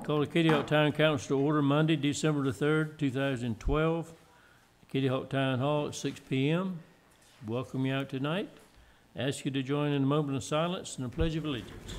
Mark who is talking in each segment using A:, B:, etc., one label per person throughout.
A: Call the Kitty Hawk Town Council to order Monday, December the 3rd, 2012. Kitty Hawk Town Hall at 6 p.m. Welcome you out tonight. Ask you to join in a moment of silence and a pledge of allegiance.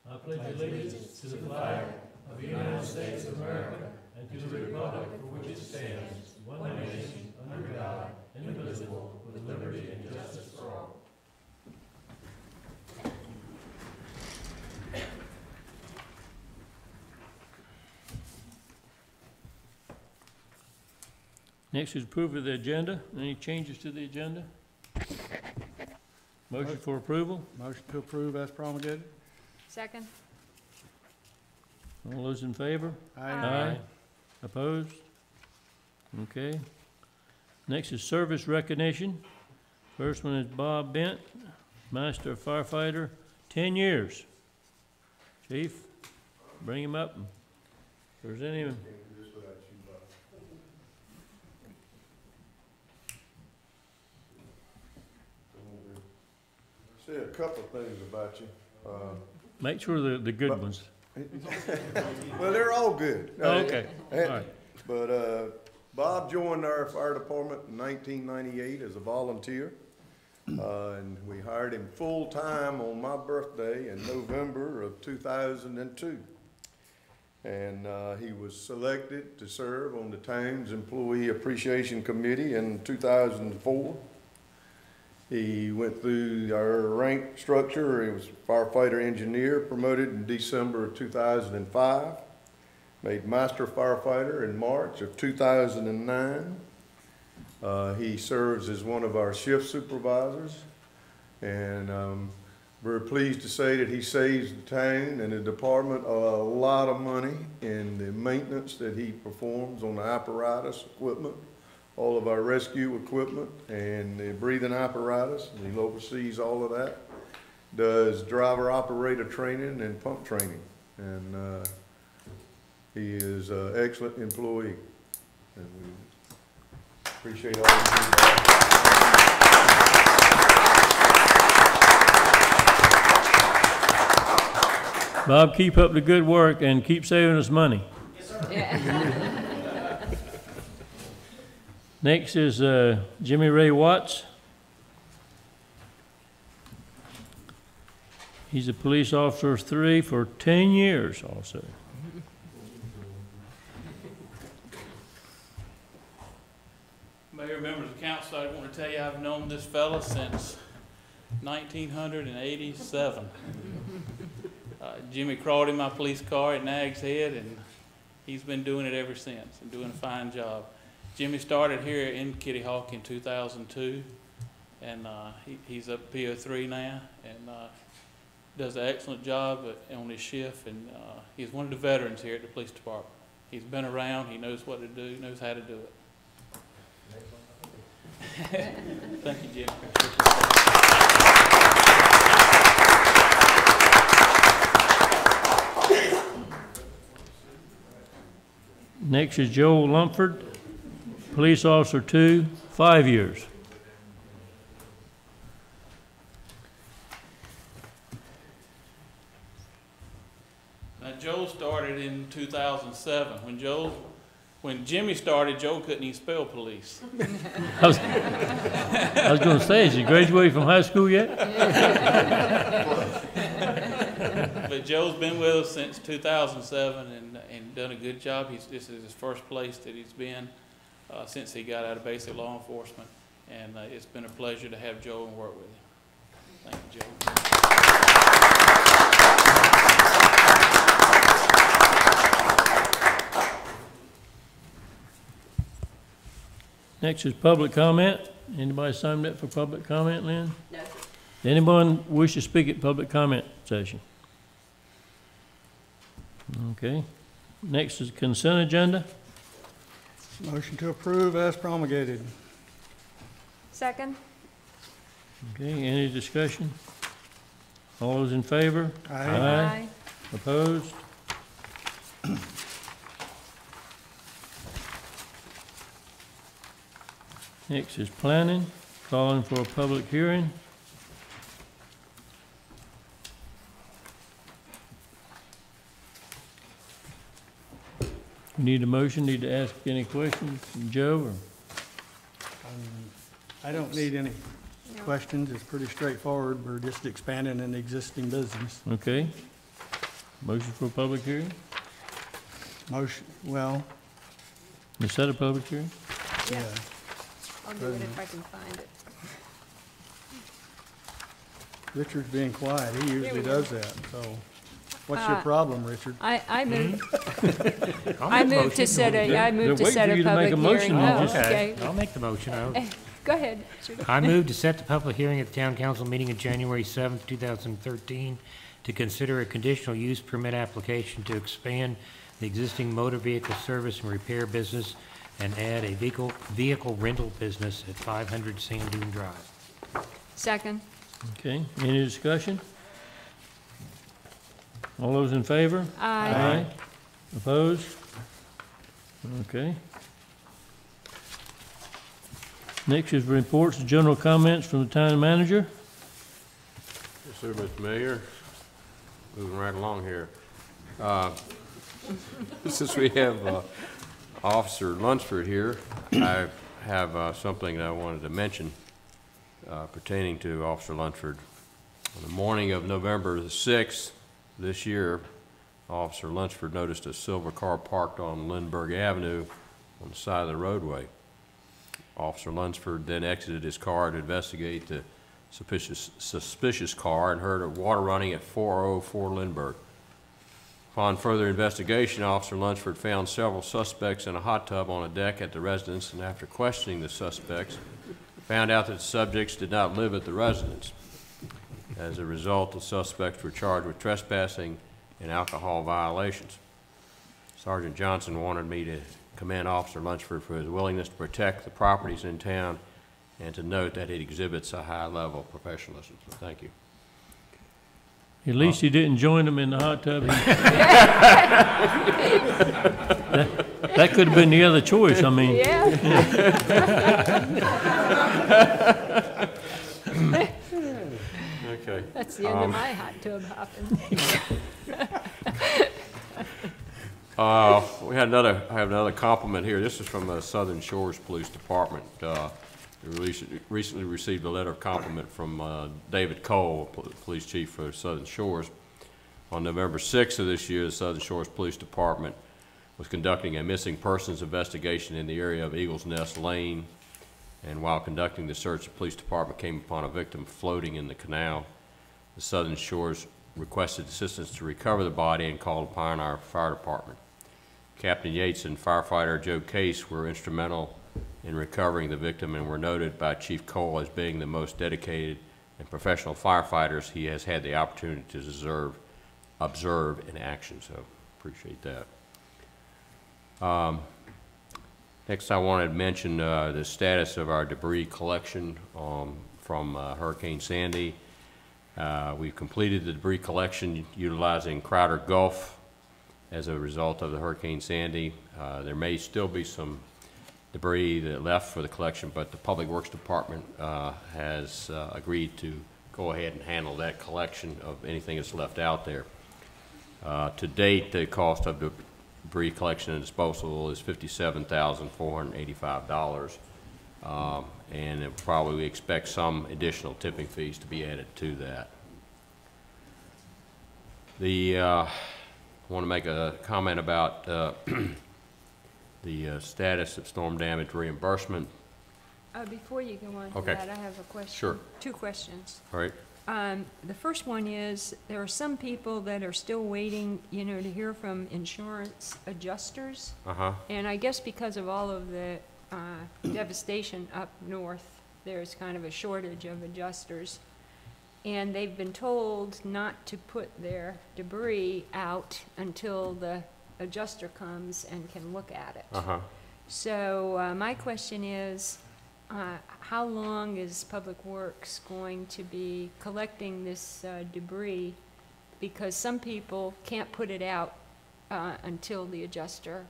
A: I pledge allegiance to the flag of the United States of America and to the republic for which it stands, one nation, under God, indivisible, with liberty and justice for all. Next is approval of the agenda. Any changes to the agenda? Motion for approval?
B: Motion to approve as promulgated.
C: Second.
A: All those in favor?
C: Aye.
A: Opposed? Okay. Next is service recognition. First one is Bob Bent, Master Firefighter, 10 years. Chief, bring him up and present him.
D: Say a couple of things about you.
A: Make sure the good ones.
D: Well, they're all good.
A: Oh, okay, all right.
D: But Bob joined our fire department in 1998 as a volunteer. And we hired him full-time on my birthday in November of 2002. And he was selected to serve on the town's Employee Appreciation Committee in 2004. He went through our rank structure. He was firefighter engineer, promoted in December of 2005. Made master firefighter in March of 2009. He serves as one of our shift supervisors. And we're pleased to say that he saves the town and the department a lot of money in the maintenance that he performs on the apparatus equipment, all of our rescue equipment and the breathing apparatus. He oversees all of that. Does driver operator training and pump training. And he is an excellent employee. And we appreciate all of you.
A: Bob, keep up the good work and keep saving us money.
C: Yes, sir. Yeah.
A: Next is Jimmy Ray Watts. He's a police officer 3 for 10 years also.
E: Mayor, members of council, I want to tell you I've known this fella since 1987. Jimmy crawled in my police car at Nags Head, and he's been doing it ever since and doing a fine job. Jimmy started here in Kitty Hawk in 2002, and he's up PO3 now, and does an excellent job on his shift, and he's one of the veterans here at the police department. He's been around, he knows what to do, knows how to do it. Thank you, Jimmy.
A: Next is Joel Lumford, police officer 2, 5 years.
E: Now, Joel started in 2007. When Jimmy started, Joel couldn't even spell police.
A: I was going to say, has he graduated from high school yet?
E: But Joe's been with us since 2007 and done a good job. This is his first place that he's been since he got out of basic law enforcement. And it's been a pleasure to have Joe and work with him. Thank you, Joe.
A: Next is public comment. Anybody signed up for public comment, Lynn?
C: No.
A: Anyone wish to speak at public comment session? Okay. Next is consent agenda.
B: Motion to approve as promulgated.
C: Second.
A: Okay, any discussion? All those in favor?
B: Aye.
A: Aye. Opposed? Next is planning, calling for a public hearing. We need a motion, need to ask any questions from Joe or?
B: I don't need any
C: No.
B: questions. It's pretty straightforward. We're just expanding an existing business.
A: Okay. Motion for a public hearing?
B: Motion, well,
A: You set a public hearing?
C: Yeah,
B: yeah.
C: I'll do it if I can find it.
B: Richard's being quiet. He
C: we
B: usually
C: go.
B: does that, so. What's your
C: Uh,
B: problem, Richard?
C: I moved,
F: I'll
C: I
F: make the
C: moved to
F: motion.
C: set a, I moved to
A: waiting
C: set
A: for
C: a
A: you to make
C: public
A: a motion,
C: hearing.
A: you
C: Oh,
A: just-
C: okay.
F: I'll make the motion.
C: Go ahead. Richard.
F: I move to set the public hearing at the town council meeting of January 7th, 2013, to consider a conditional use permit application to expand the existing motor vehicle service and repair business and add a vehicle rental business at 500 Sand Dune Drive.
C: Second.
A: Okay, any discussion? All those in favor?
C: Aye.
A: Opposed? Okay. Next is reports and general comments from the town manager.
G: Yes, sir, Mr. Mayor. Moving right along here. Since we have Officer Lunsford here, I have something that I wanted to mention pertaining to Officer Lunsford. On the morning of November the 6th this year, Officer Lunsford noticed a silver car parked on Lindbergh Avenue on the side of the roadway. Officer Lunsford then exited his car to investigate the suspicious car and heard water running at 404 Lindbergh. Upon further investigation, Officer Lunsford found several suspects in a hot tub on a deck at the residence, and after questioning the suspects, found out that the subjects did not live at the residence. As a result, the suspects were charged with trespassing and alcohol violations. Sergeant Johnson wanted me to commend Officer Lunsford for his willingness to protect the properties in town and to note that it exhibits a high level of professionalism. So thank you.
A: At least he didn't join them in the hot tub. That could have been the other choice, I mean.
C: Yeah.
G: Okay.
C: That's the end of my hot tub hopping.
G: I have another compliment here. This is from the Southern Shores Police Department. We recently received a letter of compliment from David Cole, Police Chief for Southern Shores. On November 6th of this year, the Southern Shores Police Department was conducting a missing persons investigation in the area of Eagles Nest Lane. And while conducting the search, the police department came upon a victim floating in the canal. The Southern Shores requested assistance to recover the body and called upon our fire department. Captain Yates and firefighter Joe Case were instrumental in recovering the victim and were noted by Chief Cole as being the most dedicated and professional firefighters he has had the opportunity to observe in action, so appreciate that. Next, I wanted to mention the status of our debris collection from Hurricane Sandy. We've completed the debris collection utilizing Crowder Gulf as a result of the Hurricane Sandy. There may still be some debris that left for the collection, but the Public Works Department has agreed to go ahead and handle that collection of anything that's left out there. To date, the cost of the debris collection and disposal is $57,485, and we expect some additional tipping fees to be added to that. I want to make a comment about the status of storm damage reimbursement.
C: Before you go on to
G: Okay.
C: that, I have a question.
G: Sure.
C: 2 questions.
G: All right.
C: The first one is, there are some people that are still waiting, to hear from insurance adjusters. And I guess because of all of the devastation up north, there's kind of a shortage of adjusters. And they've been told not to put their debris out until the adjuster comes and can look at it. So my question is, how long is Public Works going to be collecting this debris? Because some people can't put it out until the adjuster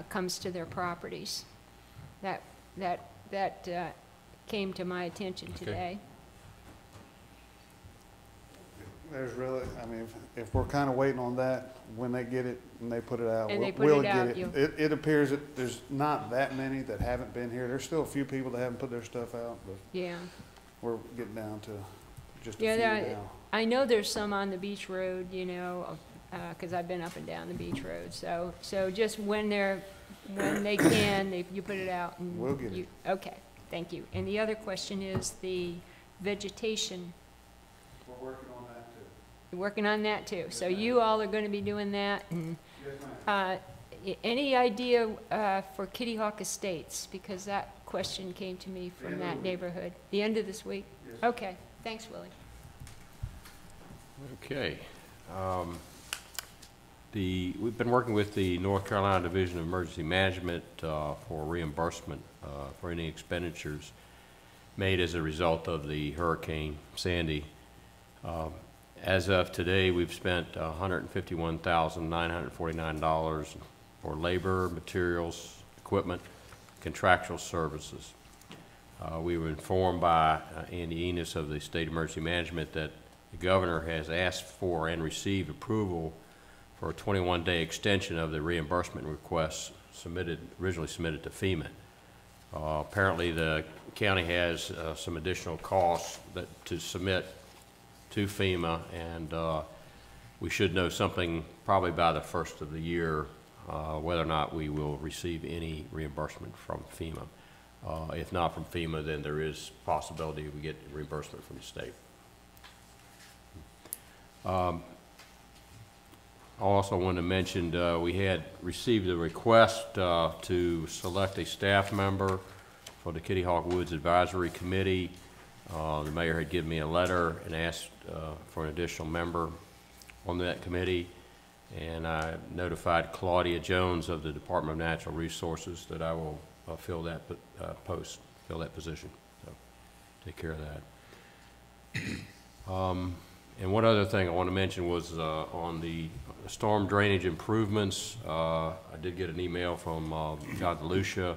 C: comes to their properties. That that came to my attention
G: Okay.
C: today.
B: There's really, I mean, if we're kind of waiting on that, when they get it and they put it out,
C: And they put
B: we'll
C: it
B: get
C: out,
B: it.
C: you-
B: It appears that there's not that many that haven't been here. There's still a few people that haven't put their stuff out, but
C: Yeah.
B: we're getting down to just a
C: Yeah,
B: few
C: that-
B: now.
C: I know there's some on the beach road, you know, 'cause I've been up and down the beach road. So just when they can, you put it out and
B: We'll get it.
C: you. Okay, thank you. And the other question is the vegetation.
B: We're working on that too.
C: You're working on that too. So
B: Yes, ma'am.
C: you all are gonna be doing that. And,
B: Yes, ma'am.
C: any idea, for Kitty Hawk Estates? Because that question came to me from that neighborhood. The end of this week?
B: Yes.
C: Okay, thanks, Willie.
G: Okay. We've been working with the North Carolina Division of Emergency Management for reimbursement for any expenditures made as a result of the Hurricane Sandy. As of today, we've spent $151,949 for labor, materials, equipment, contractual services. We were informed by Andy Enos of the State Emergency Management that the governor has asked for and received approval for a 21-day extension of the reimbursement requests originally submitted to FEMA. Apparently, the county has some additional costs to submit to FEMA, and we should know something probably by the first of the year whether or not we will receive any reimbursement from FEMA. If not from FEMA, then there is possibility we get reimbursement from the state. I also want to mention we had received a request to select a staff member for the Kitty Hawk Woods Advisory Committee. The mayor had given me a letter and asked for an additional member on that committee, and I notified Claudia Jones of the Department of Natural Resources that I will fill that position. So take care of that. And one other thing I want to mention was on the storm drainage improvements. I did get an email from John DeLucia,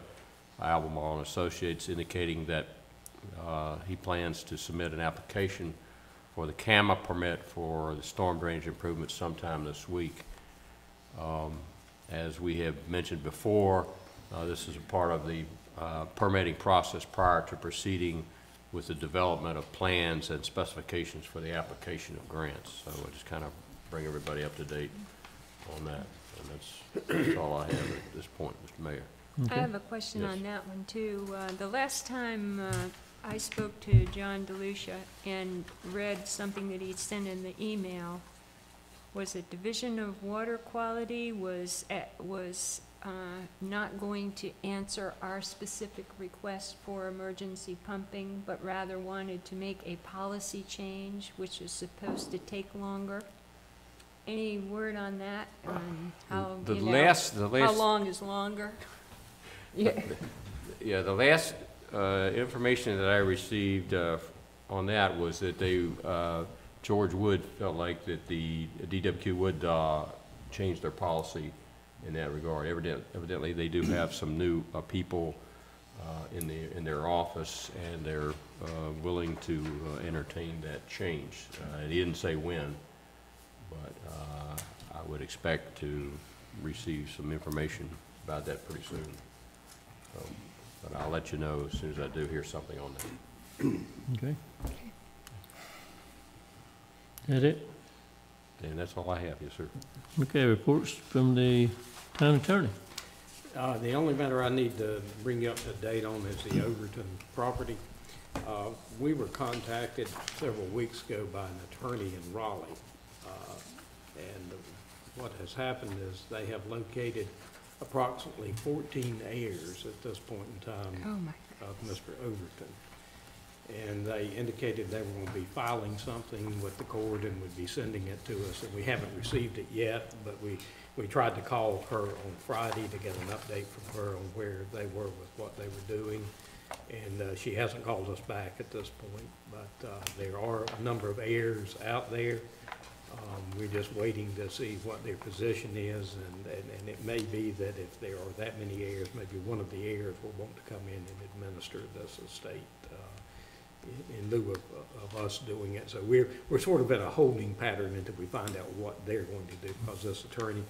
G: Albemarle and Associates, indicating that he plans to submit an application for the CAMA permit for the storm drainage improvements sometime this week. As we have mentioned before, this is a part of the permitting process prior to proceeding with the development of plans and specifications for the application of grants. So we'll just kind of bring everybody up to date on that. And that's all I have at this point, Mr. Mayor.
C: I have a question
G: Yes.
C: on that one too. The last time I spoke to John DeLucia and read something that he'd sent in the email, was it Division of Water Quality was not going to answer our specific request for emergency pumping, but rather wanted to make a policy change, which is supposed to take longer. Any word on that? On how,
G: The
C: you know,
G: last,
C: how long is longer? Yeah.
G: yeah, the last information that I received on that was that George Wood felt like that the DWQ would change their policy in that regard. Evidently, they do have some new people in their office, and they're willing to entertain that change. He didn't say when, but I would expect to receive some information about that pretty soon. But I'll let you know as soon as I do hear something on that.
A: Okay. That it?
G: And that's all I have, yes, sir.
A: Okay, reports from the town attorney.
H: The only matter I need to bring you up to date on is the Overton property. We were contacted several weeks ago by an attorney in Raleigh. And what has happened is they have located approximately 14 heirs at this point in time
C: Oh, my.
H: of Mr. Overton. And they indicated they were going to be filing something with the court and would be sending it to us, and we haven't received it yet, but we tried to call her on Friday to get an update from her on where they were with what they were doing, and she hasn't called us back at this point, but there are a number of heirs out there. We're just waiting to see what their position is, and it may be that if there are that many heirs, maybe one of the heirs will want to come in and administer this estate in lieu of us doing it. So we're sort of in a holding pattern until we find out what they're going to do, because this attorney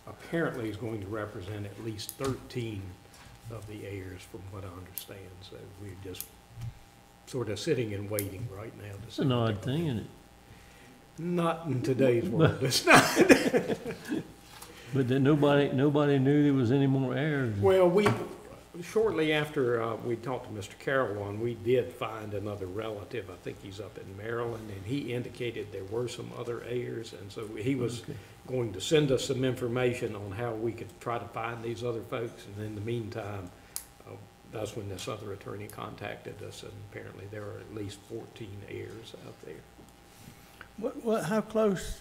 H: apparently is going to represent at least 13 of the heirs, from what I understand. So we're just sort of sitting and waiting right now to
A: It's
H: see.
A: an
H: what
A: odd
H: they're
A: thing,
H: gonna
A: isn't it?
H: do. Not in today's world, it's not.
A: But that nobody knew there was any more heirs.
H: Well, shortly after we talked to Mr. Carroll, we did find another relative. I think he's up in Maryland, and he indicated there were some other heirs, and so he was going to send us some information on how we could try to find these other folks. And in the meantime, that's when this other attorney contacted us, and apparently there are at least 14 heirs out there.
I: How close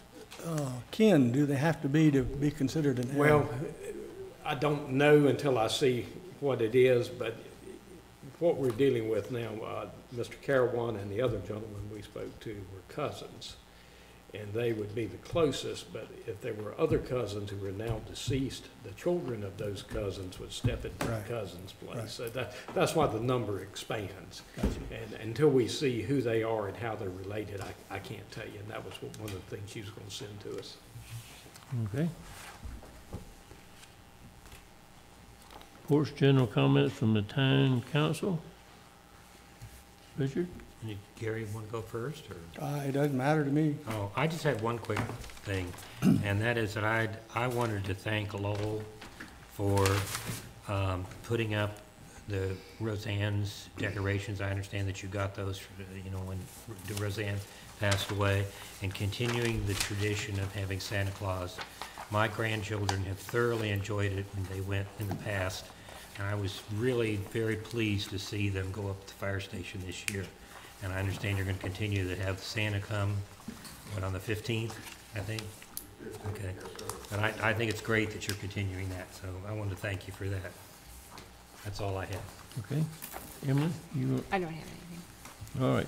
I: kin do they have to be considered an heir?
H: Well, I don't know until I see what it is, but what we're dealing with now, Mr. Carawan and the other gentleman we spoke to were cousins, and they would be the closest, but if there were other cousins who are now deceased, the children of those cousins would step into the cousin's place.
I: Right.
H: So that's why the number expands.
I: Gotcha.
H: And until we see who they are and how they're related, I can't tell you, and that was one of the things she was going to send to us.
A: Okay. Reports, general comments from the town council. Richard?
F: Gary, want to go first, or?
I: It doesn't matter to me.
F: Oh, I just had one quick thing, and that is that I wanted to thank Lowell for putting up the Roseanne's decorations. I understand that you got those, when Roseanne passed away, and continuing the tradition of having Santa Claus. My grandchildren have thoroughly enjoyed it when they went in the past, and I was really very pleased to see them go up to the fire station this year. And I understand you're going to continue to have Santa come, on the 15th, I think? Okay. And I think it's great that you're continuing that, so I wanted to thank you for that. That's all I have.
A: Okay. Emily, you,
C: I don't have anything.
A: all right.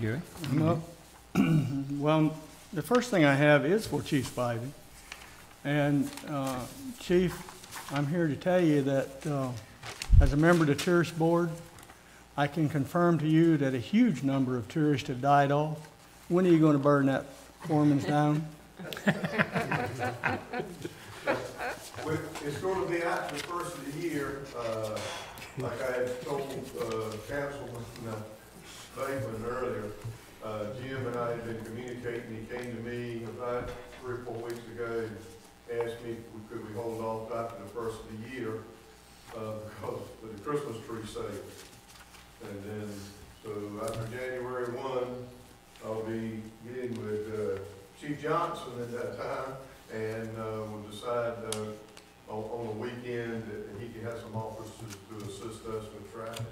A: Gary?
I: No. Well, the first thing I have is for Chief Spivey. And Chief, I'm here to tell you that as a member of the tourist board, I can confirm to you that a huge number of tourists have died off. When are you going to burn that Foreman's down?
D: It's going to be after the first of the year, like I had told Councilman Bateman earlier. Jim and I had been communicating. He came to me about 3 or 4 weeks ago and asked me could we hold off after the first of the year because of the Christmas tree sale. And then, so after January 1, I'll be getting with Chief Johnson at that time, and we'll decide on the weekend that he can have some officers to assist us with traffic.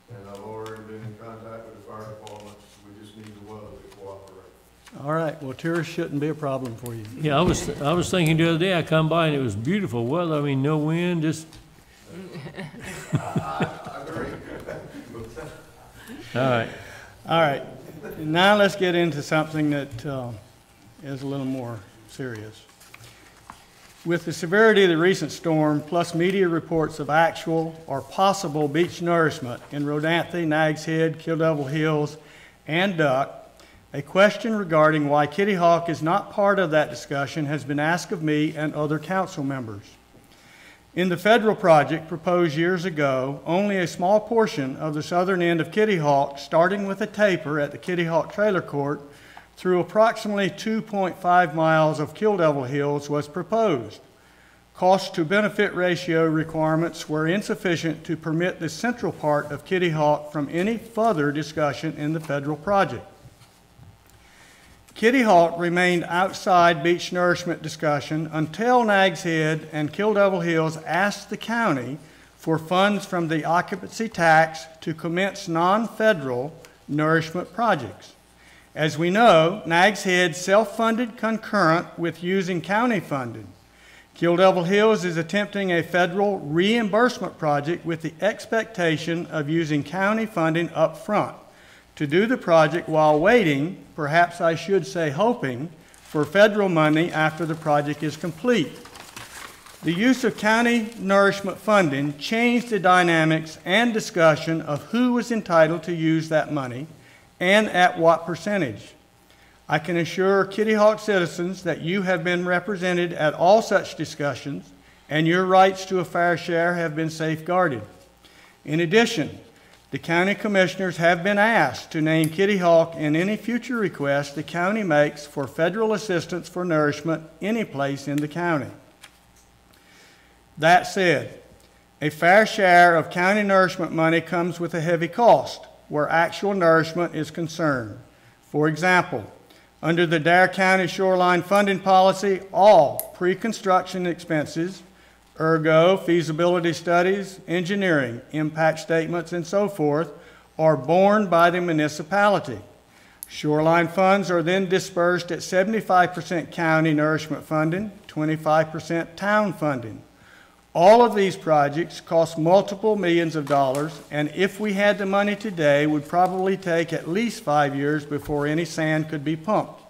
D: And I've already been in contact with the fire department. We just need the weather to cooperate.
I: All right, well, tourists shouldn't be a problem for you.
A: Yeah, I was thinking the other day, I come by and it was beautiful weather. I mean, no wind, just.
D: I agree.
A: All right.
I: All right, now let's get into something that is a little more serious. With the severity of the recent storm, plus media reports of actual or possible beach nourishment in Rodanthe, Nags Head, Kill Devil Hills, and Duck, a question regarding why Kitty Hawk is not part of that discussion has been asked of me and other council members. In the federal project proposed years ago, only a small portion of the southern end of Kitty Hawk, starting with a taper at the Kitty Hawk Trailer Court through approximately 2.5 miles of Kill Devil Hills, was proposed. Cost to benefit ratio requirements were insufficient to permit the central part of Kitty Hawk from any further discussion in the federal project. Kitty Hawk remained outside beach nourishment discussion until Nags Head and Kill Devil Hills asked the county for funds from the occupancy tax to commence non-federal nourishment projects. As we know, Nags Head self-funded concurrent with using county funding. Kill Devil Hills is attempting a federal reimbursement project with the expectation of using county funding up front to do the project while waiting, perhaps I should say hoping, for federal money after the project is complete. The use of county nourishment funding changed the dynamics and discussion of who was entitled to use that money and at what percentage. I can assure Kitty Hawk citizens that you have been represented at all such discussions, and your rights to a fair share have been safeguarded. In addition, the county commissioners have been asked to name Kitty Hawk in any future request the county makes for federal assistance for nourishment any place in the county. That said, a fair share of county nourishment money comes with a heavy cost where actual nourishment is concerned. For example, under the Dare County Shoreline Funding Policy, all pre-construction expenses, ergo feasibility studies, engineering, impact statements, and so forth, are borne by the municipality. Shoreline funds are then dispersed at 75% county nourishment funding, 25% town funding. All of these projects cost multiple millions of dollars, and if we had the money today, would probably take at least 5 years before any sand could be pumped.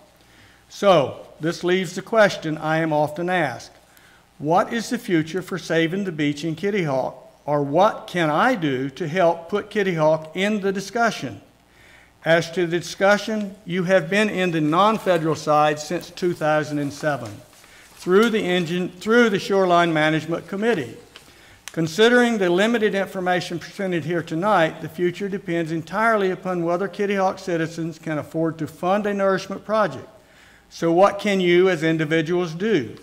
I: So, this leaves the question I am often asked. What is the future for saving the beach in Kitty Hawk, or what can I do to help put Kitty Hawk in the discussion? As to the discussion, you have been in the non-federal side since 2007. Through the Shoreline Management Committee. Considering the limited information presented here tonight, the future depends entirely upon whether Kitty Hawk citizens can afford to fund a nourishment project. So what can you as individuals do?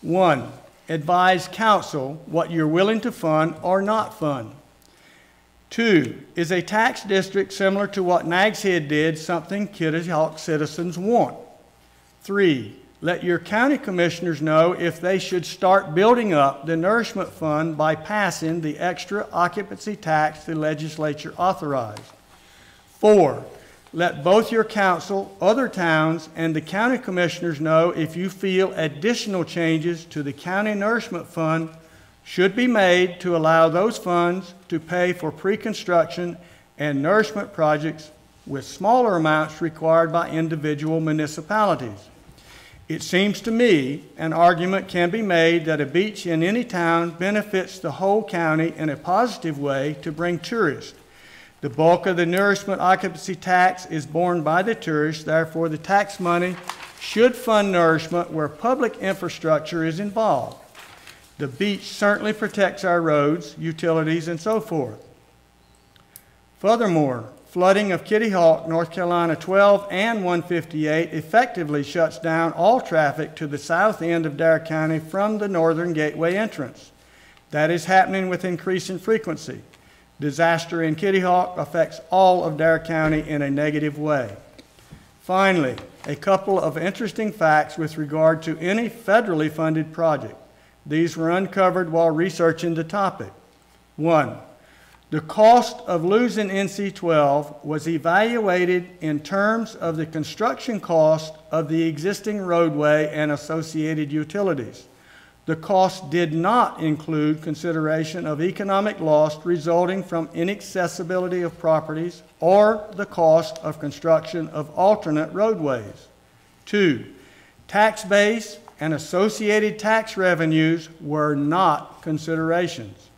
I: 1, advise council what you're willing to fund or not fund. 2, is a tax district similar to what Nags Head did something Kitty Hawk citizens want? 3, let your county commissioners know if they should start building up the nourishment fund by passing the extra occupancy tax the legislature authorized. 4, let both your council, other towns, and the county commissioners know if you feel additional changes to the county nourishment fund should be made to allow those funds to pay for pre-construction and nourishment projects with smaller amounts required by individual municipalities. It seems to me an argument can be made that a beach in any town benefits the whole county in a positive way to bring tourists. The bulk of the nourishment occupancy tax is borne by the tourists, therefore the tax money should fund nourishment where public infrastructure is involved. The beach certainly protects our roads, utilities, and so forth. Furthermore, flooding of Kitty Hawk, North Carolina 12 and 158 effectively shuts down all traffic to the south end of Dare County from the northern gateway entrance. That is happening with increasing frequency. Disaster in Kitty Hawk affects all of Dare County in a negative way. Finally, a couple of interesting facts with regard to any federally funded project. These were uncovered while researching the topic. 1, the cost of losing NC-12 was evaluated in terms of the construction cost of the existing roadway and associated utilities. The cost did not include consideration of economic loss resulting from inaccessibility of properties or the cost of construction of alternate roadways. 2, tax base and associated tax revenues were not considerations.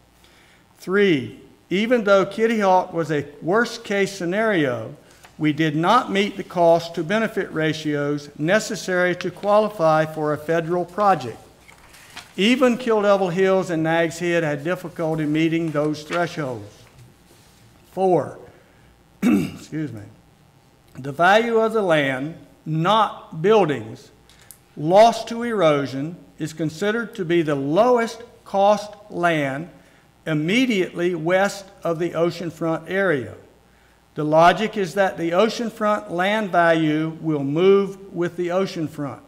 I: 3, even though Kitty Hawk was a worst-case scenario, we did not meet the cost to benefit ratios necessary to qualify for a federal project. Even Kill Devil Hills and Nags Head had difficulty meeting those thresholds. 4, excuse me, the value of the land, not buildings, lost to erosion is considered to be the lowest cost land immediately west of the oceanfront area. The logic is that the oceanfront land value will move with the oceanfront.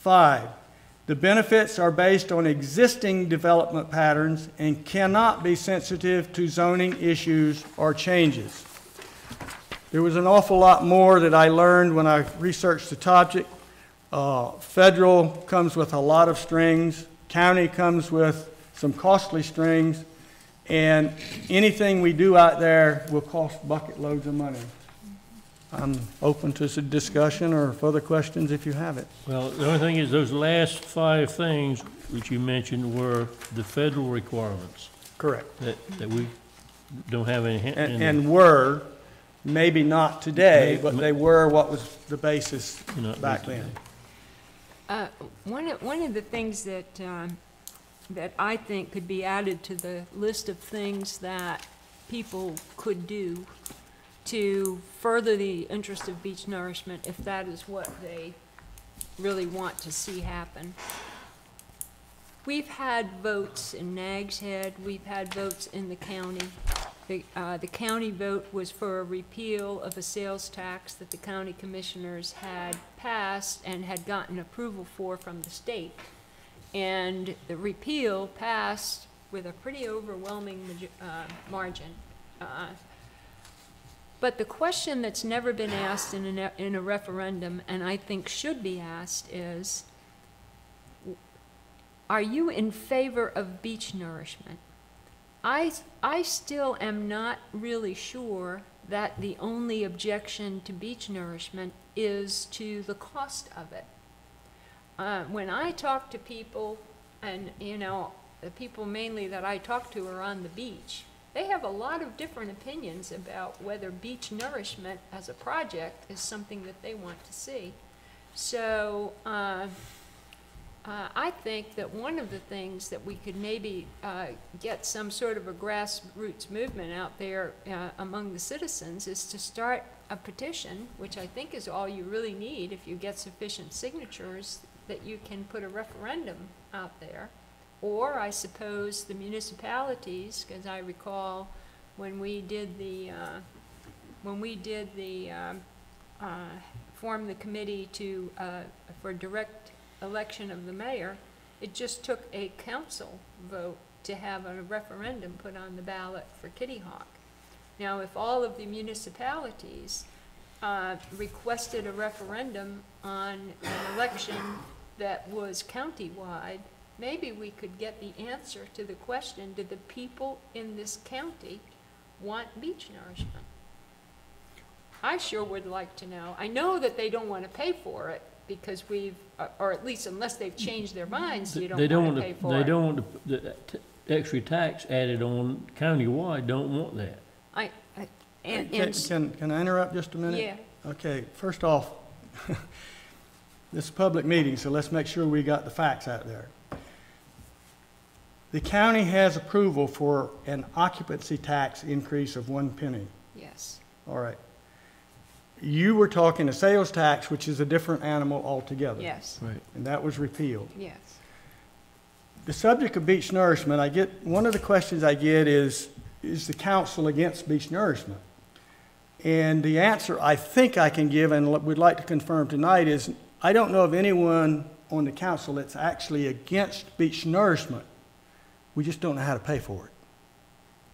I: 5, the benefits are based on existing development patterns and cannot be sensitive to zoning issues or changes. There was an awful lot more that I learned when I researched the topic. Federal comes with a lot of strings. County comes with some costly strings, and anything we do out there will cost bucket loads of money. I'm open to some discussion or further questions if you have it.
A: Well, the only thing is, those last 5 things which you mentioned were the federal requirements
I: Correct.
A: that we don't have any.
I: And were, maybe not today,
A: May-
I: but they were what was the basis
A: You know,
I: back then.
C: One of the things that, that I think could be added to the list of things that people could do to further the interest of beach nourishment, if that is what they really want to see happen. We've had votes in Nags Head, we've had votes in the county. The county vote was for a repeal of a sales tax that the county commissioners had passed and had gotten approval for from the state. And the repeal passed with a pretty overwhelming margin. But the question that's never been asked in a referendum, and I think should be asked, is, are you in favor of beach nourishment? I still am not really sure that the only objection to beach nourishment is to the cost of it. When I talk to people, and you know, the people mainly that I talk to are on the beach, they have a lot of different opinions about whether beach nourishment as a project is something that they want to see. So I think that one of the things that we could maybe get some sort of a grassroots movement out there among the citizens is to start a petition, which I think is all you really need if you get sufficient signatures, that you can put a referendum out there. Or I suppose the municipalities, because I recall when we did the form the committee to for direct election of the mayor, it just took a council vote to have a referendum put on the ballot for Kitty Hawk. Now, if all of the municipalities requested a referendum on an election that was countywide, maybe we could get the answer to the question, do the people in this county want beach nourishment? I sure would like to know. I know that they don't want to pay for it because we've, or at least unless they've changed their minds, you don't want to pay for it.
A: They don't want the extra tax added on countywide, don't want that.
I: Can I interrupt just a minute?
C: Yeah.
I: Okay, first off, this is a public meeting, so let's make sure we got the facts out there. The county has approval for an occupancy tax increase of 1 penny.
C: Yes.
I: All right. You were talking a sales tax, which is a different animal altogether.
C: Yes.
A: Right.
I: And that was repealed.
C: Yes.
I: The subject of beach nourishment, one of the questions I get is the council against beach nourishment? And the answer I think I can give and would like to confirm tonight is I don't know of anyone on the council that's actually against beach nourishment. We just don't know how to pay for it.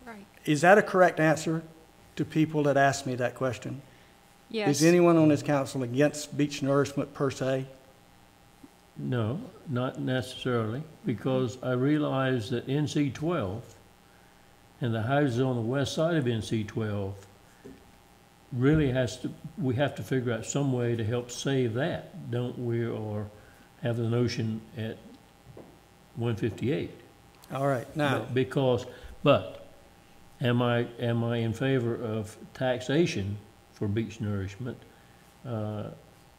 C: Right.
I: Is that a correct answer to people that ask me that question?
C: Yes.
I: Is anyone on this council against beach nourishment per se?
A: No, not necessarily, because I realize that NC 12 and the houses on the west side of NC 12 really we have to figure out some way to help save that, don't we, or have the notion at 158.
I: All right, now.
A: But am I in favor of taxation for beach nourishment, ad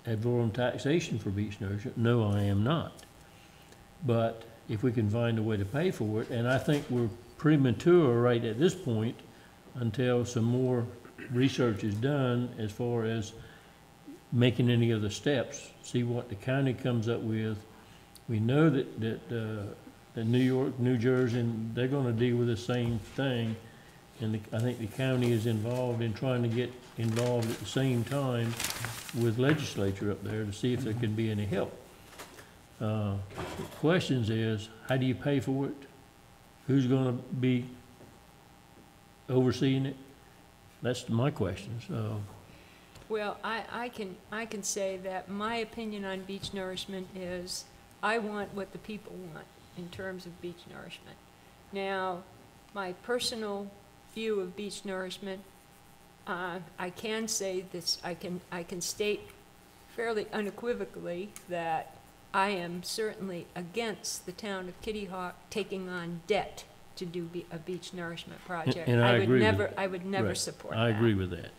A: valorem taxation for beach nourishment? No, I am not. But if we can find a way to pay for it, and I think we're premature right at this point until some more research is done as far as making any other steps, see what the county comes up with. We know that New York, New Jersey, and they're going to deal with the same thing. And I think the county is involved in trying to get involved at the same time with legislature up there to see if there can be any help. The questions is, how do you pay for it? Who's going to be overseeing it? That's my questions.
C: Well, I can say that my opinion on beach nourishment is I want what the people want in terms of beach nourishment. Now, my personal view of beach nourishment I can say this, I can state fairly unequivocally that I am certainly against the town of Kitty Hawk taking on debt to do a beach nourishment project.
A: And I agree with
C: I would never
A: right.
C: support that.
A: I agree with that.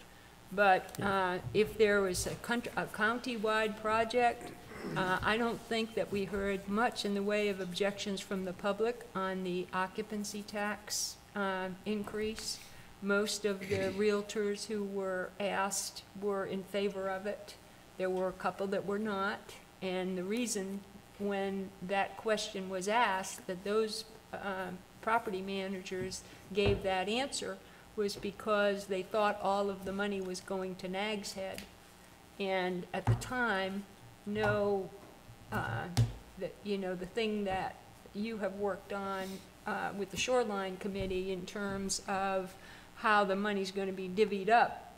C: But if there was a county-wide project, I don't think that we heard much in the way of objections from the public on the occupancy tax increase. Most of the realtors who were asked were in favor of it. There were a couple that were not. And the reason when that question was asked that those property managers gave that answer was because they thought all of the money was going to Nags Head. And at the time, no, the thing that you have worked on with the Shoreline Committee in terms of how the money's going to be divvied up,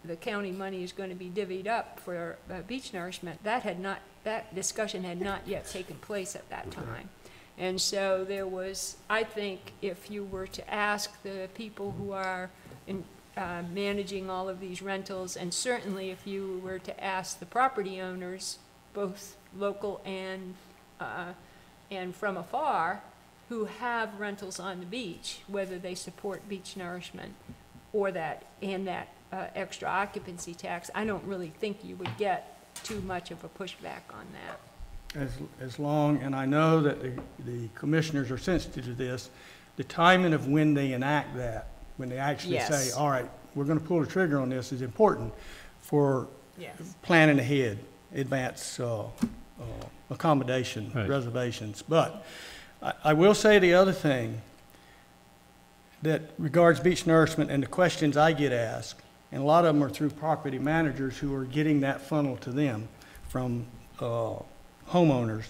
C: the county money is going to be divvied up for beach nourishment, that discussion had not yet taken place at that time. And so there was, I think, if you were to ask the people who are managing all of these rentals, and certainly if you were to ask the property owners, both local and from afar, who have rentals on the beach, whether they support beach nourishment or that extra occupancy tax, I don't really think you would get too much of a pushback on that.
I: As long, and I know that the commissioners are sensitive to this, the timing of when they enact that, when they actually say, all right, we're going to pull the trigger on this, is important for planning ahead, advance accommodation, reservations. But I will say the other thing that regards beach nourishment and the questions I get asked, and a lot of them are through property managers who are getting that funnel to them from homeowners.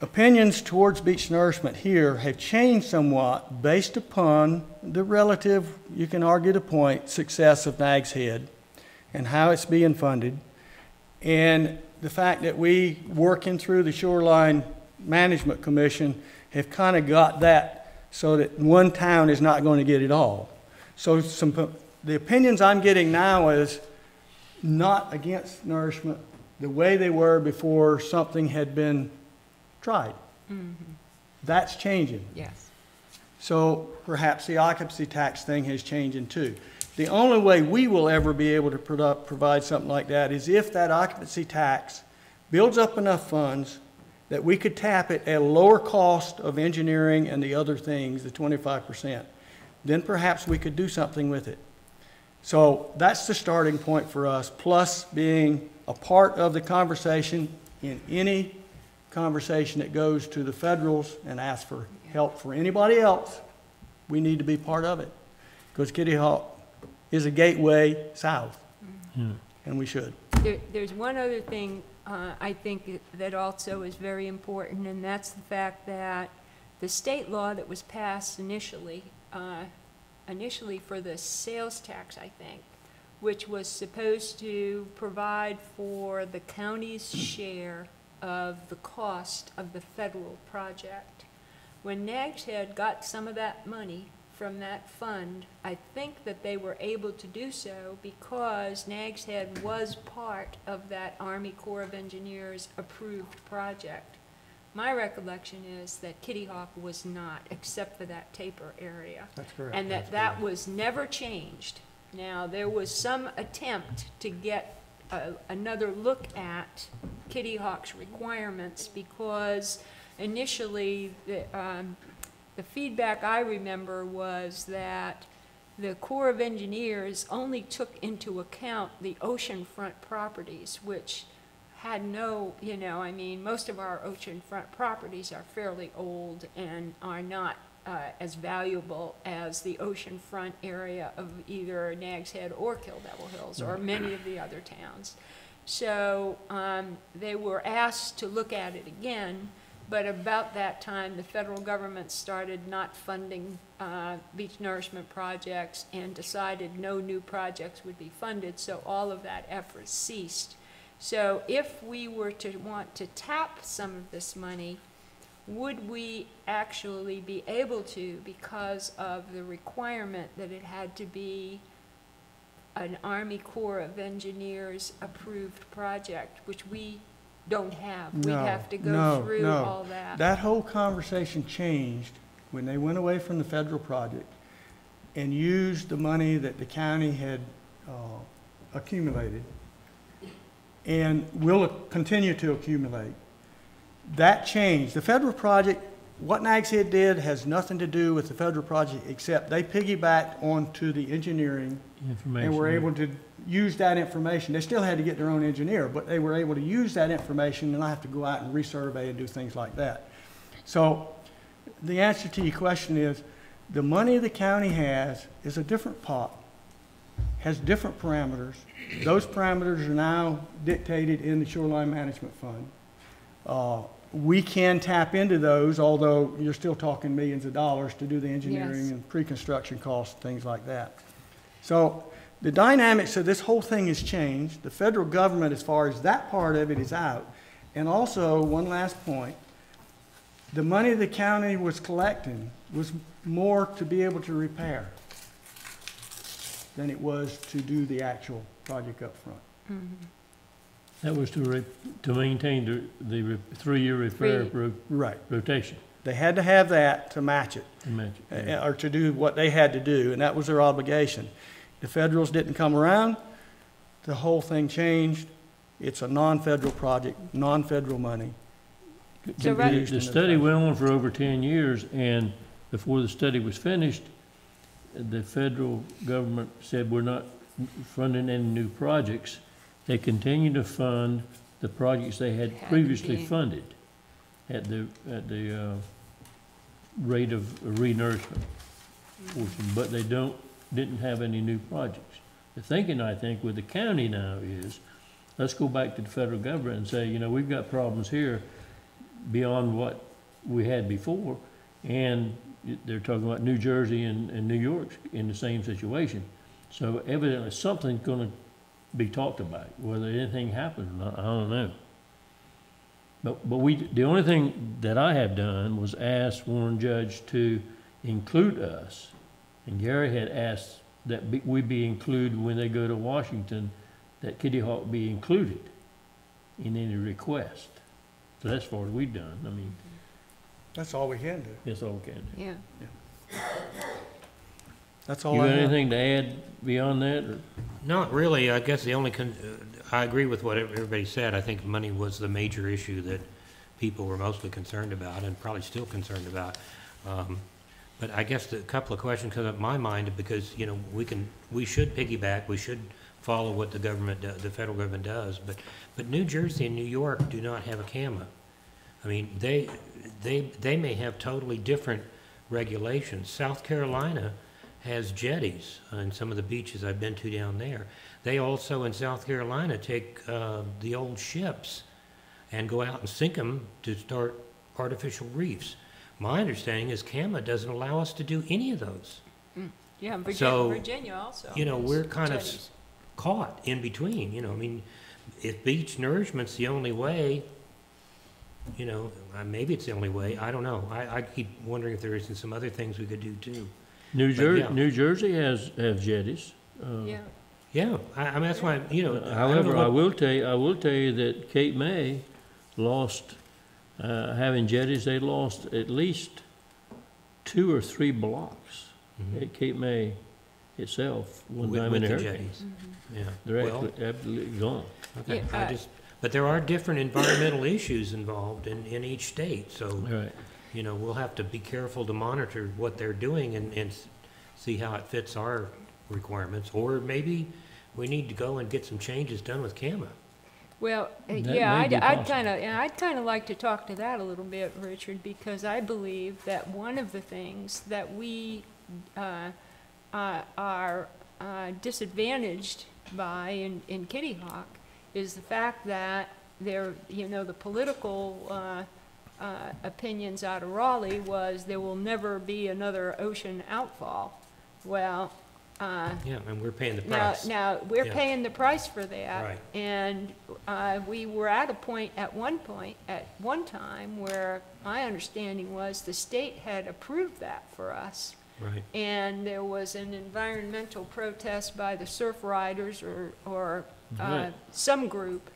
I: Opinions towards beach nourishment here have changed somewhat based upon the relative, you can argue the point, success of Nags Head and how it's being funded, and the fact that we, working through the Shoreline Management Commission, have kind of got that so that one town is not going to get it all. So the opinions I'm getting now is not against nourishment the way they were before something had been tried. Mm-hmm. That's changing.
C: Yes.
I: So perhaps the occupancy tax thing is changing too. The only way we will ever be able to provide something like that is if that occupancy tax builds up enough funds that we could tap it at a lower cost of engineering and the other things, the 25%. Then perhaps we could do something with it. So that's the starting point for us, plus being a part of the conversation in any conversation that goes to the federals and asks for help for anybody else. We need to be part of it because Kitty Hawk is a gateway south, and we should.
C: There's one other thing I think that also is very important, and that's the fact that the state law that was passed initially for the sales tax, I think, which was supposed to provide for the county's share of the cost of the federal project. When Nags Head got some of that money from that fund, I think that they were able to do so because Nags Head was part of that Army Corps of Engineers approved project. My recollection is that Kitty Hawk was not, except for that taper area.
I: That's correct.
C: And that was never changed. Now, there was some attempt to get another look at Kitty Hawk's requirements because initially the feedback I remember was that the Corps of Engineers only took into account the oceanfront properties, which had no, most of our oceanfront properties are fairly old and are not as valuable as the oceanfront area of either Nags Head or Kill Devil Hills or many of the other towns. So they were asked to look at it again, but about that time the federal government started not funding beach nourishment projects and decided no new projects would be funded, so all of that effort ceased. So if we were to want to tap some of this money, would we actually be able to because of the requirement that it had to be an Army Corps of Engineers approved project, which we don't have. We'd
I: No,
C: have to go
I: no,
C: through
I: no.
C: all that.
I: That whole conversation changed when they went away from the federal project and used the money that the county had accumulated and will continue to accumulate. That changed. The federal project, what Nags Head did has nothing to do with the federal project, except they piggybacked onto the engineering
A: Information.
I: and were able to use that information. They still had to get their own engineer, but they were able to use that information and not have to go out and resurvey and do things like that. So the answer to your question is, the money the county has is a different pot, has different parameters. Those parameters are now dictated in the Shoreline Management Fund. We can tap into those, although you're still talking millions of dollars to do the engineering
C: Yes.
I: and pre-construction costs, things like that. So the dynamics of this whole thing has changed. The federal government, as far as that part of it, is out. And also, one last point, the money the county was collecting was more to be able to repair than it was to do the actual project up front.
A: That was to maintain the 3-year repair
I: Right.
A: rotation.
I: They had to have that to match it,
A: to match it, yeah.
I: or to do what they had to do, and that was their obligation. The federals didn't come around, the whole thing changed. It's a non-federal project, non-federal money.
C: So right-
A: The study went on for over 10 years, and before the study was finished, the federal government said, we're not funding any new projects. They continued to fund the projects they had previously
C: been.
A: funded at the rate of re-nourishment portion, but they didn't have any new projects. The thinking, I think, with the county now is, let's go back to the federal government and say, we've got problems here beyond what we had before, and they're talking about New Jersey and New York in the same situation. So evidently something's gonna be talked about, whether anything happens or not, I don't know. But the only thing that I have done was ask Warren Judge to include us, and Gary had asked that we be included when they go to Washington, that Kitty Hawk be included in any request. So that's what we've done. I mean,
I: That's all we can do.
A: that's all we can do.
C: Yeah.
I: That's all
A: You
I: I
A: got
I: have.
A: anything to add beyond that, or?
F: Not really. I guess the only, I agree with what everybody said. I think money was the major issue that people were mostly concerned about and probably still concerned about. But I guess a couple of questions come up in my mind because, we should piggyback, we should follow what the government, the federal government does. But New Jersey and New York do not have a CAMA. I mean, they may have totally different regulations. South Carolina has jetties on some of the beaches I've been to down there. They also, in South Carolina, take the old ships and go out and sink them to start artificial reefs. My understanding is CAMA doesn't allow us to do any of those.
C: Yeah,
F: So,
C: Virginia also.
F: We're
C: has
F: kind of
C: jetties.
F: caught in between, I mean, if beach nourishment's the only way, maybe it's the only way, I don't know. I keep wondering if there isn't some other things we could do too.
A: New
F: yeah.
A: Jersey has jetties.
C: Yeah.
F: Yeah, I mean, that's why, I don't know
A: However,
F: what-
A: I will tell you that Cape May lost, having jetties, they lost at least 2 or 3 blocks
F: Mhm.
A: at Cape May itself one
F: with
A: time in a
F: the
A: hurricane.
F: jetties. Yeah.
A: They're
F: Well,
A: absolutely gone.
F: okay,
C: Yeah,
F: but there are different environmental issues involved in each state, so,
A: Right.
F: we'll have to be careful to monitor what they're doing and see how it fits our requirements, or maybe we need to go and get some changes done with CAMA.
C: Well,
A: That
C: yeah,
A: may be
C: I'd
A: possible.
C: kind of like to talk to that a little bit, Richard, because I believe that one of the things that we are disadvantaged by in Kitty Hawk is the fact that the political opinions out of Raleigh was there will never be another ocean outfall. Well,
F: Yeah, and we're paying the
C: now,
F: price.
C: now, we're
F: Yeah.
C: paying the price for that.
F: Right.
C: And we were at one time, where my understanding was the state had approved that for us.
F: Right.
C: And there was an environmental protest by the surf riders or
A: Right.
C: some group,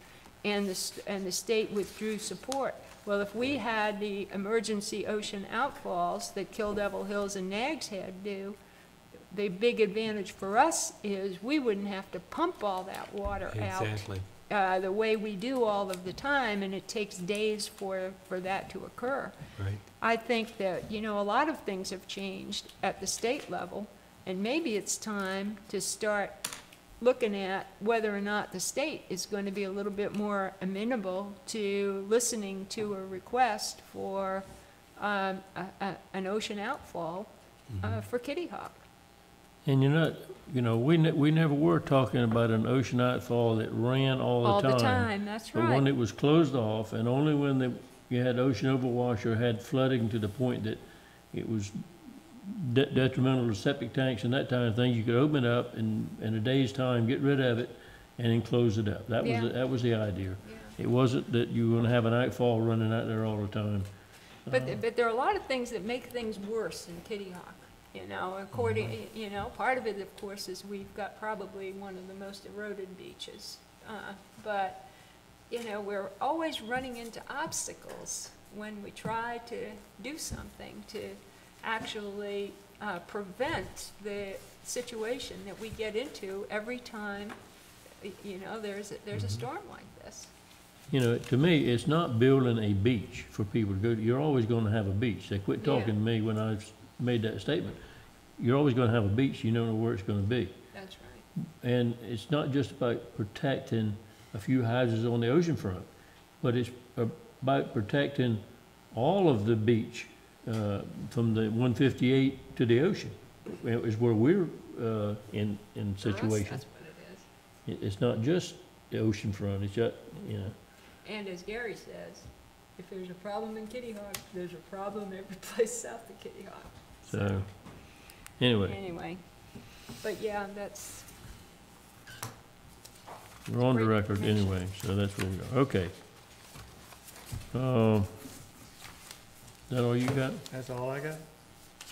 C: and the state withdrew support. Well, if we had the emergency ocean outfalls that Kill Devil Hills and Nags Head do, the big advantage for us is we wouldn't have to pump all that water out
F: Exactly.
C: the way we do all of the time, and it takes days for that to occur.
F: Right.
C: I think that, you know, a lot of things have changed at the state level, and maybe it's time to start looking at whether or not the state is going to be a little bit more amenable to listening to a request for an ocean outfall for Kitty Hawk.
A: And you know, we never were talking about an ocean outfall that ran all
C: All
A: the time.
C: the time, that's
A: But when
C: right.
A: it was closed off, and only when you had ocean overwash or had flooding to the point that it was detrimental to septic tanks and that kind of thing, you could open it up in a day's time, get rid of it, and then close it up. That was,
C: Yeah.
A: that was the idea.
C: Yeah.
A: It wasn't that you were gonna have an outfall running out there all the time.
C: But there are a lot of things that make things worse in Kitty Hawk, you know, according, you know, part of it, of course, is we've got probably one of the most eroded beaches. But, you know, we're always running into obstacles when we try to do something to actually prevent the situation that we get into every time, you know, there's a storm like this.
A: You know, to me, it's not building a beach for people to go to. You're always gonna have a beach. They quit talking to me when I made that statement. You're always gonna have a beach, you don't know where it's gonna be.
C: That's right.
A: And it's not just about protecting a few houses on the ocean front, but it's about protecting all of the beach, from the 158 to the ocean, is where we're, in situation.
C: That's what it is.
A: It's not just the ocean front, it's just, you know.
C: And as Gary says, if there's a problem in Kitty Hawk, there's a problem every place south of Kitty Hawk.
A: So, anyway,
C: Anyway, but yeah, that's,
A: we're on the
C: great
A: record
C: information.
A: anyway, so that's where we are. Okay. Is that all you got?
I: That's all I got.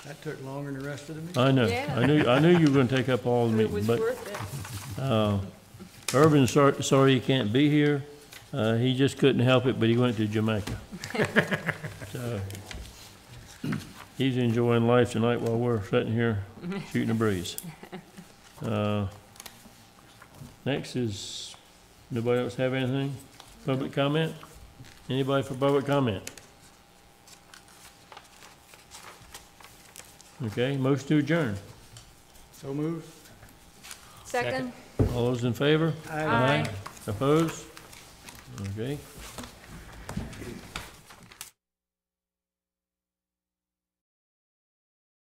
I: That took longer than the rest of the meeting.
A: I know,
C: Yeah.
A: I knew you were gonna take up all the
C: it
A: meeting,
C: was
A: but,
C: worth it.
A: Irvin's sorry he can't be here. He just couldn't help it, but he went to Jamaica. So, he's enjoying life tonight while we're sitting here shooting a breeze. Next is, nobody else have anything? Public comment? Anybody for public comment? Okay, motion to adjourn.
I: So moved.
C: Second?
A: All those in favor?
C: Aye.
A: Opposed? Okay.